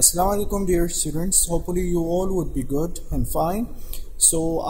Assalamu alaikum dear students, hopefully you all would be good and fine. So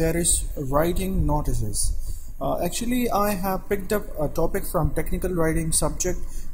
there is writing notices. Actually I have picked up a topic from technical writing subject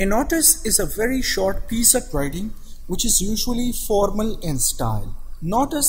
A notice is a very short piece of writing which is usually formal in style. Notice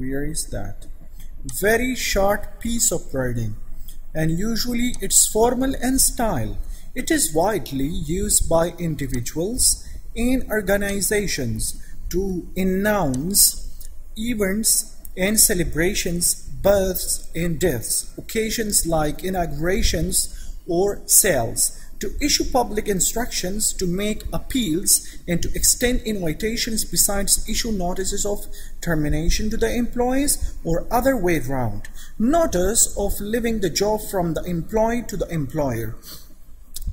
Where is that? Very short piece of writing and usually it's formal in style. It is widely used by individuals in organizations to announce events and celebrations, births and deaths, occasions like inaugurations or sales, to issue public instructions, to make appeals and to extend invitations, besides issue notices of termination to the employees or other way round. Notice of leaving the job from the employee to the employer.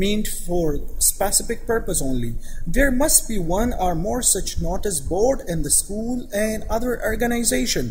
meant for specific purpose only. There must be one or more such notice board in the school and other organization.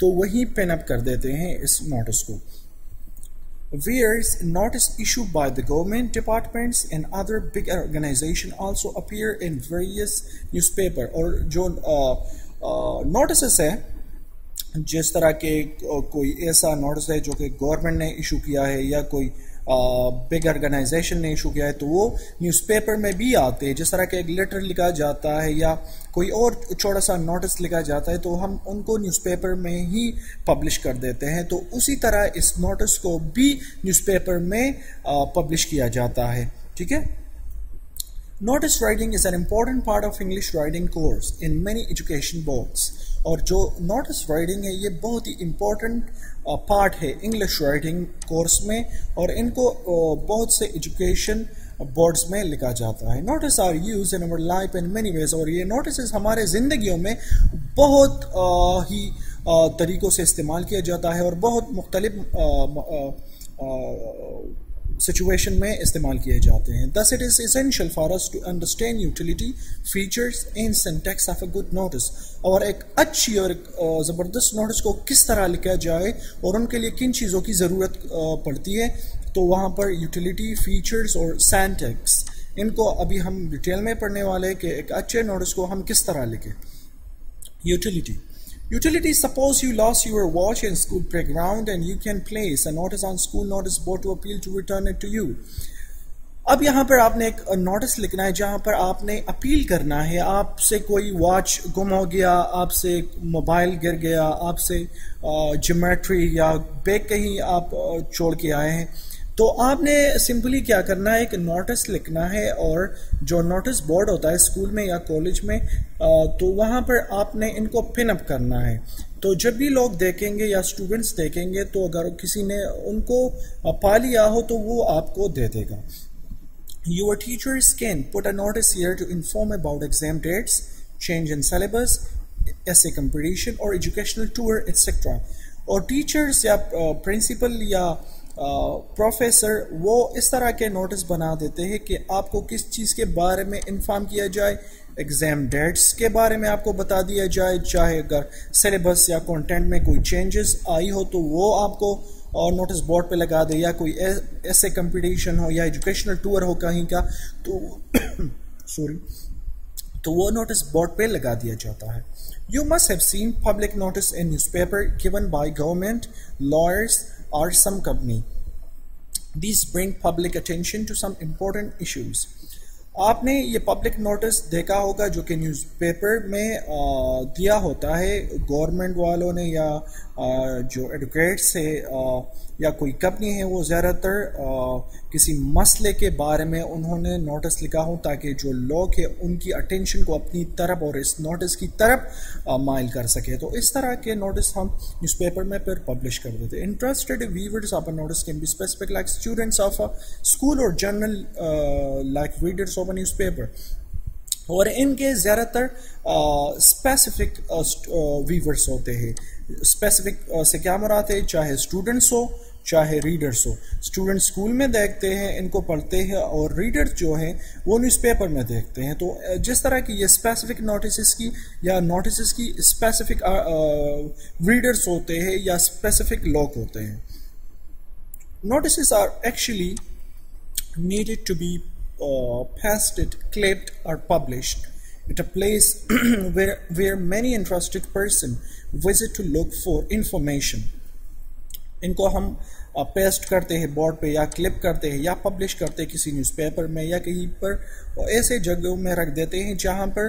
تو وہیں پن اپ کر دیتے ہیں اس notice کو. Whereas notice issued by the government departments and other big organizations also appear in various newspaper. اور جو notices ہے جس طرح کے کوئی ایسا نوٹس ہے جو کہ گورنمنٹ نے ایشو کیا ہے یا کوئی بگ آرگنائزیشن نے ایشو کیا ہے تو وہ نیوز پیپر میں بھی آتے ہیں. جس طرح کہ ایک لیٹر لکھا جاتا ہے یا کوئی اور چھوٹا سا نوٹس لکھا جاتا ہے تو ہم ان کو نیوز پیپر میں ہی پبلش کر دیتے ہیں. تو اسی طرح اس نوٹس کو بھی نیوز پیپر میں پبلش کیا جاتا ہے. ٹھیک ہے. Notice writing is an important part of English writing course in many education boards. اور جو notice writing ہے یہ بہت ہی important پارٹ ہے انگلش رائٹنگ کورس میں اور ان کو بہت سے ایجوکیشن بورڈز میں لکھا جاتا ہے. Notice are used in our life in many ways. اور یہ notices ہمارے زندگیوں میں بہت ہی طریقوں سے استعمال کیا جاتا ہے اور بہت مختلف سچویشن میں استعمال کیے جاتے ہیں. Thus it is essential for us to understand utility, features and syntax of a good notice. اور ایک اچھی اور ایک زبردست نوٹس کو کس طرح لکھا جائے اور ان کے لیے کن چیزوں کی ضرورت پڑتی ہے تو وہاں پر یوٹیلیٹی، فیچرز اور سینٹیکس ان کو ابھی ہم ڈیٹیل میں پڑھنے والے ہیں کہ ایک اچھے نوٹس کو ہم کس طرح لکھیں. Utility. Suppose you lost your watch in school playground and you can place a notice on school notice board to appeal to return it to you. اب یہاں پر آپ نے ایک نوٹس لکھنا ہے جہاں پر آپ نے اپیل کرنا ہے. آپ سے کوئی واچ گم ہو گیا، آپ سے موبائل گر گیا، آپ سے جیومیٹری یا بیگ کہیں آپ چھوڑ کے آئے ہیں تو آپ نے سمپلی کیا کرنا ہے، ایک نوٹس لکھنا ہے اور جو نوٹس بورڈ ہوتا ہے اسکول میں یا کالج میں تو وہاں پر آپ نے ان کو پن اپ کرنا ہے. تو جب بھی لوگ دیکھیں گے یا اسٹوڈنٹس دیکھیں گے تو اگر کسی نے ان کو پا لیا ہو تو وہ آپ کو دے دے گا. Your teachers can put a notice here to inform about exam dates, change in syllabus, essay competition or educational tour, etc. اور ٹیچرس یا پرنسپل یا پروفیسر وہ اس طرح کے نوٹس بنا دیتے ہیں کہ آپ کو کس چیز کے بارے میں انفارم کیا جائے. ایگزام ڈیٹس کے بارے میں آپ کو بتا دیا جائے، چاہے اگر سلیبس یا کنٹینٹ میں کوئی چینجز آئی ہو تو وہ آپ کو اور نوٹس بورڈ پہ لگا دے، یا کوئی ایسے کمپٹیشن ہو یا ایجوکیشنل ٹور ہو کہیں کا تو تو وہ نوٹس بورڈ پہ لگا دیا جاتا ہے. You must have seen public notice in newspaper given by government, lawyers or some company. These bring public attention to some important issues. آپ نے یہ پبلک نوٹس دیکھا ہوگا جو کہ نیوز پیپر میں دیا ہوتا ہے گورنمنٹ والوں نے یا جو ایڈوکیٹس ہے یا کوئی کمپنی ہے وہ زیادہ تر کسی مسئلے کے بارے میں انہوں نے نوٹس لکھا ہو تاکہ جو لوگ ہیں ان کی اٹینشن کو اپنی طرف اور اس نوٹس کی طرف مائل کر سکے. تو اس طرح کے نوٹس ہم نیوز پیپر میں پھر پبلش کر دیتے. Interested viewers of a notice can be specific like students of a school or general like readers of a newspaper. اور ان کے زیادہ تر اسپیسیفک ویورس ہوتے ہیں. اسپیسیفک سے کیا مراد ہے؟ چاہے اسٹوڈنٹس ہو چاہے ریڈرس ہو. اسٹوڈنٹ اسکول میں دیکھتے ہیں، ان کو پڑھتے ہیں، اور ریڈرز جو ہیں وہ نیوز پیپر میں دیکھتے ہیں. تو جس طرح کی یہ اسپیسیفک نوٹسز کی یا نوٹسز کی اسپیسیفک ریڈرز ہوتے ہیں یا اسپیسیفک لوگ ہوتے ہیں. Notices are actually needed to be pasted, clipped or published at a place where many interested person visit to look for information. ان کو ہم پیسٹ کرتے ہیں بورڈ پہ یا کلپ کرتے ہیں یا پبلش کرتے ہیں کسی نیوز پیپر میں یا کہیں پر ایسے جگہوں میں رکھ دیتے ہیں جہاں پر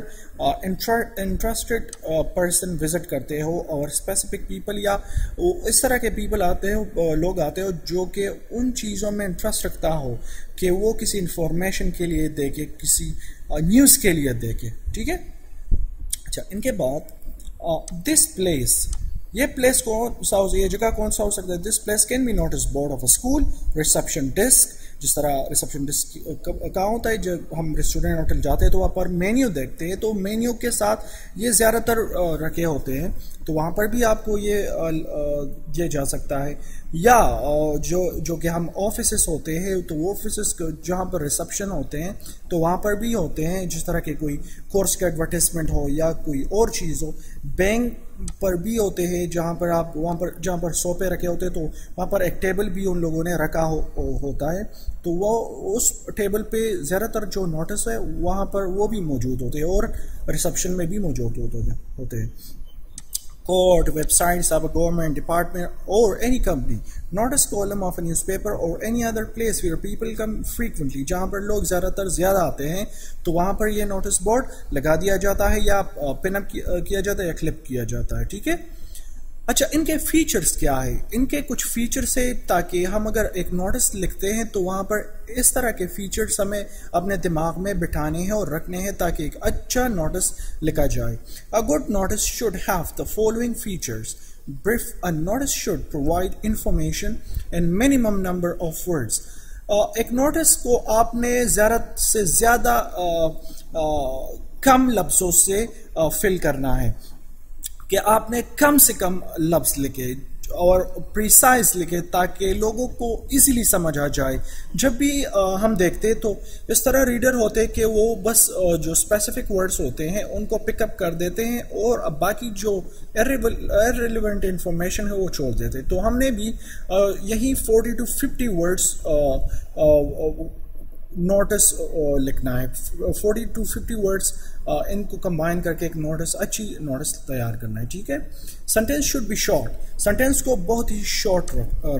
انٹرسٹڈ پرسن وزٹ کرتے ہو اور اسپیسیفک پیپل یا اس طرح کے پیپل آتے ہو، لوگ آتے ہو جو کہ ان چیزوں میں انٹرسٹ رکھتا ہو کہ وہ کسی انفارمیشن کے لیے دیکھے، کسی نیوز کے لیے دیکھے. ٹھیک ہے. اچھا، ان کے بعد دس پلیس، یہ پلیس کون سا ہو، یہ جگہ کون سا ہو سکتا ہے؟ This place can be notice board of a school, reception desk. جس طرح ریسپشن ڈیسک کہاں ہوتا ہے، جب ہم ریسٹورینٹ ہوٹل جاتے ہیں تو وہاں پر مینیو دیکھتے ہیں تو مینیو کے ساتھ یہ زیادہ تر رکھے ہوتے ہیں تو وہاں پر بھی آپ کو یہ جا سکتا ہے. یا جو کہ ہم آفیسز ہوتے ہیں تو وہ آفیسز جہاں پر ریسپشن ہوتے ہیں تو وہاں پر بھی ہوتے ہیں، جس طرح کے کوئی کورس کا ایڈورٹیزمنٹ ہو یا کوئی اور چیز ہو. بینک پر بھی ہوتے ہیں جہاں پر آپ وہاں پر جہاں پر صوفے رکھے ہوتے ہیں تو وہاں پر ایک ٹیبل بھی ان لوگوں نے رکھا ہوتا ہے, تو وہ اس ٹیبل پہ زیادہ تر جو نوٹس ہے وہاں پر وہ بھی موجود ہوتے ہیں اور ریسپشن میں بھی موجود ہوتے ہیں. Court, websites of a government department or any company. Notice column of a newspaper or any other place where people come frequently. جہاں پر لوگ زیادہ آتے ہیں تو وہاں پر یہ نوٹس بورڈ لگا دیا جاتا ہے یا پن اپ کیا جاتا ہے یا کلپ کیا جاتا ہے. ٹھیک ہے. اچھا, ان کے فیچرز کیا ہے؟ ان کے کچھ فیچرز ہے تاکہ ہم اگر ایک نوٹس لکھتے ہیں تو وہاں پر اس طرح کے فیچرز ہمیں اپنے دماغ میں بٹھانے ہیں اور رکھنے ہیں تاکہ ایک اچھا نوٹس لکھا جائے. A good notice should have the following features. Brief, a notice should provide information in minimum number of words. ایک نوٹس کو آپ نے زیادہ سے زیادہ کم لفظوں سے فل کرنا ہے کہ آپ نے کم سے کم لفظ لکھے اور پریسائز لکھے تاکہ لوگوں کو ایزیلی سمجھ آ جائے. جب بھی ہم دیکھتے تو اس طرح ریڈر ہوتے کہ وہ بس جو اسپیسیفک ورڈز ہوتے ہیں ان کو پک اپ کر دیتے ہیں اور باقی جو irrelevant انفارمیشن ہے وہ چھوڑ دیتے. تو ہم نے بھی یہی 40 to 50 ورڈز نوٹس لکھنا ہے. 40 to 50 ورڈز ان کو کمبائن کر کے ایک نوٹس اچھی نوٹس تیار کرنا ہے. ٹھیک ہے. Sentence should be short. Sentence کو بہت ہی شارٹ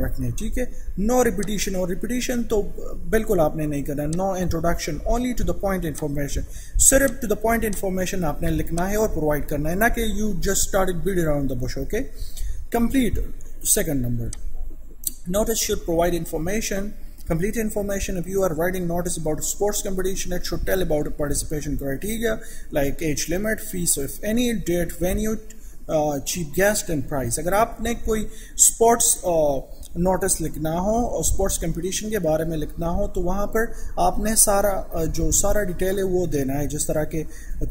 رکھنے. ٹھیک ہے. نو ریپیٹیشن, اور ریپیٹیشن تو بالکل آپ نے نہیں کرنا. No introduction, only to the point information. صرف ٹو دا پوائنٹ انفارمیشن آپ نے لکھنا ہے اور پرووائڈ کرنا ہے, نہ کہ you just started beat around the bush. Okay. Complete. Second number, notice should provide information, complete information. If you are writing notice about a sports competition, it should tell about participation criteria like age limit, fees if any, date, venue, chief guest and price. اگر آپ نے کوئی sports notice لکھنا ہو اور sports competition کے بارے میں لکھنا ہو تو وہاں پر آپ نے سارا ڈیٹیل ہے وہ دینا ہے, جس طرح کے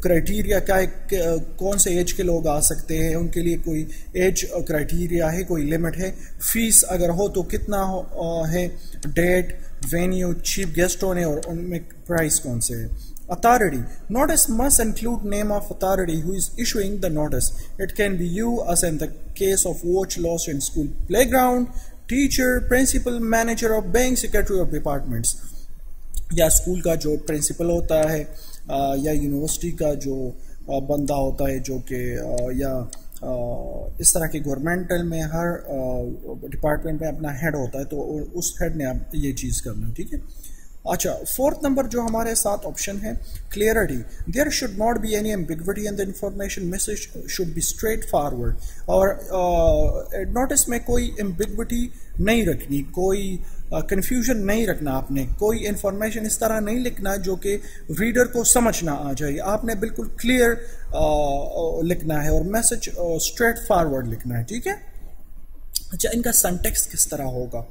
کرائٹیریا کیا ہے, کون سے ایج کے لوگ آ سکتے ہیں, ان کے لیے کوئی ایج کرائٹیریا ہے, کوئی لمٹ ہے, فیس اگر ہو تو کتنا ہے, ڈیٹ, وینیو, چیف گیسٹ ہونے اور ان میں پرائس کون سے ہے. Authority. Notice must include name of authority who is issuing the notice. It can be you, as in the case of watch lost in school playground, teacher, principal, manager of bank, secretary of departments. یا school کا جو principal ہوتا ہے یا university کا جو بندہ ہوتا ہے جو کہ یا اس طرح کے گورنمنٹل میں ہر ڈپارٹمنٹ میں اپنا ہیڈ ہوتا ہے تو اس ہیڈ نے آپ یہ چیز کرنا. ٹھیک ہے. اچھا, فورتھ نمبر جو ہمارے ساتھ آپشن ہے clarity. There should not be any ambiguity and the information message should be straightforward. اور نوٹس میں کوئی ایمبیگوٹی نہیں رکھنی, کوئی کنفیوژن نہیں رکھنا, آپ نے کوئی انفارمیشن اس طرح نہیں لکھنا جو کہ ریڈر کو سمجھ نہ آ جائے. آپ نے بالکل کلیئر لکھنا ہے اور میسج اسٹریٹ فارورڈ لکھنا ہے. ٹھیک ہے. اچھا, ان کا سینٹیکس کس طرح ہوگا,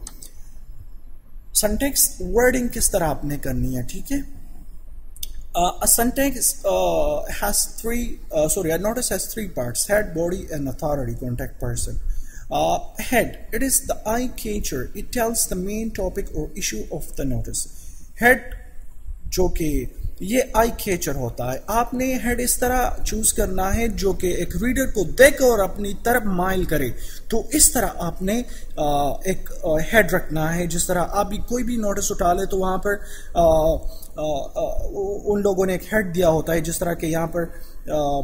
سینٹیکس ورڈنگ کس طرح آپ نے کرنی ہے. ٹھیک ہے. A sentence has a notice has three parts: head, body and authority, contact person. Head, it is the eye catcher. It tells the main topic or issue of the notice. Head جو کہ یہ آئی catcher ہوتا ہے. آپ نے head اس طرح choose کرنا ہے جو کہ ایک ریڈر کو دیکھ اور اپنی طرف مائل کرے. تو اس طرح آپ نے ایک ہیڈ رکھنا ہے. جس طرح آپ بھی کوئی بھی نوٹس اٹھا لے تو وہاں پر ان لوگوں نے ایک ہیڈ دیا ہوتا ہے. جس طرح کہ یہاں پر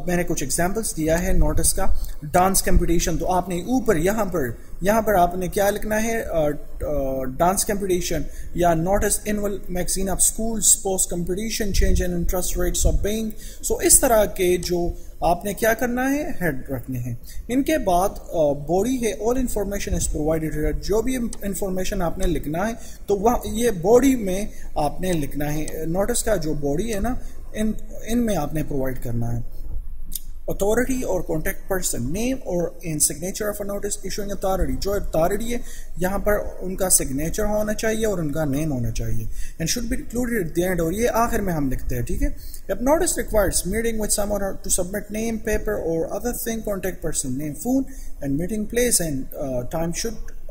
میں نے کچھ ایگزامپلس دیا ہے نوٹس کا. ڈانس کمپٹیشن, تو آپ نے اوپر یہاں پر آپ نے کیا لکھنا ہے, ڈانس کمپٹیشن. یا notice annual magazine of school sports competition, change in interest rates of bank. So اس طرح کے جو آپ نے کیا کرنا ہے, ہیڈ رکھنے ہیں. ان کے بعد باڈی ہے. All information is provided. جو بھی انفارمیشن آپ نے لکھنا ہے تو یہ باڈی میں آپ نے لکھنا ہے. نوٹس کا جو باڈی ہے نا, ان میں آپ نے پرووائڈ کرنا ہے. Authority اور contact person, name اور in signature of a notice issuing authority. جو authority ہے یہاں پر ان کا signature ہونا چاہیے اور ان کا name ہونا چاہیے. And should be included at the end, اور یہ آخر میں ہم لکھتے ہیں. ٹھیک ہے. If notice requires meeting with someone to submit name, paper or other thing, contact person, name, phone and meeting place and time should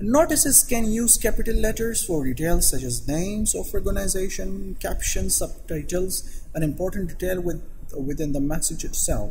notices can use capital letters for details such as names of organization, captions, subtitles, an important detail within the message itself.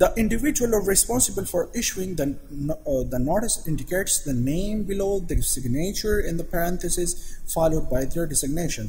The individual responsible for issuing the notice indicates the name below the signature in the parentheses followed by their designation.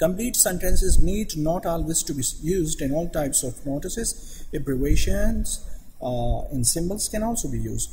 Complete sentences need not always to be used in all types of notices. Abbreviations and symbols can also be used.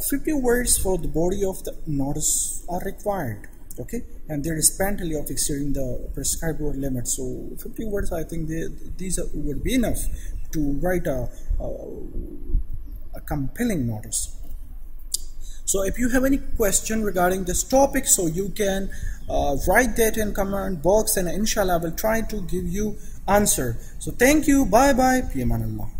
50 words for the body of the notice are required, okay, and there is plenty of exceeding the prescribed word limit. So 50 words, I think these would be enough to write a compelling notice. So if you have any question regarding this topic, so you can write that in comment box, and inshallah I will try to give you answer. So thank you, bye bye, fi aman Allah.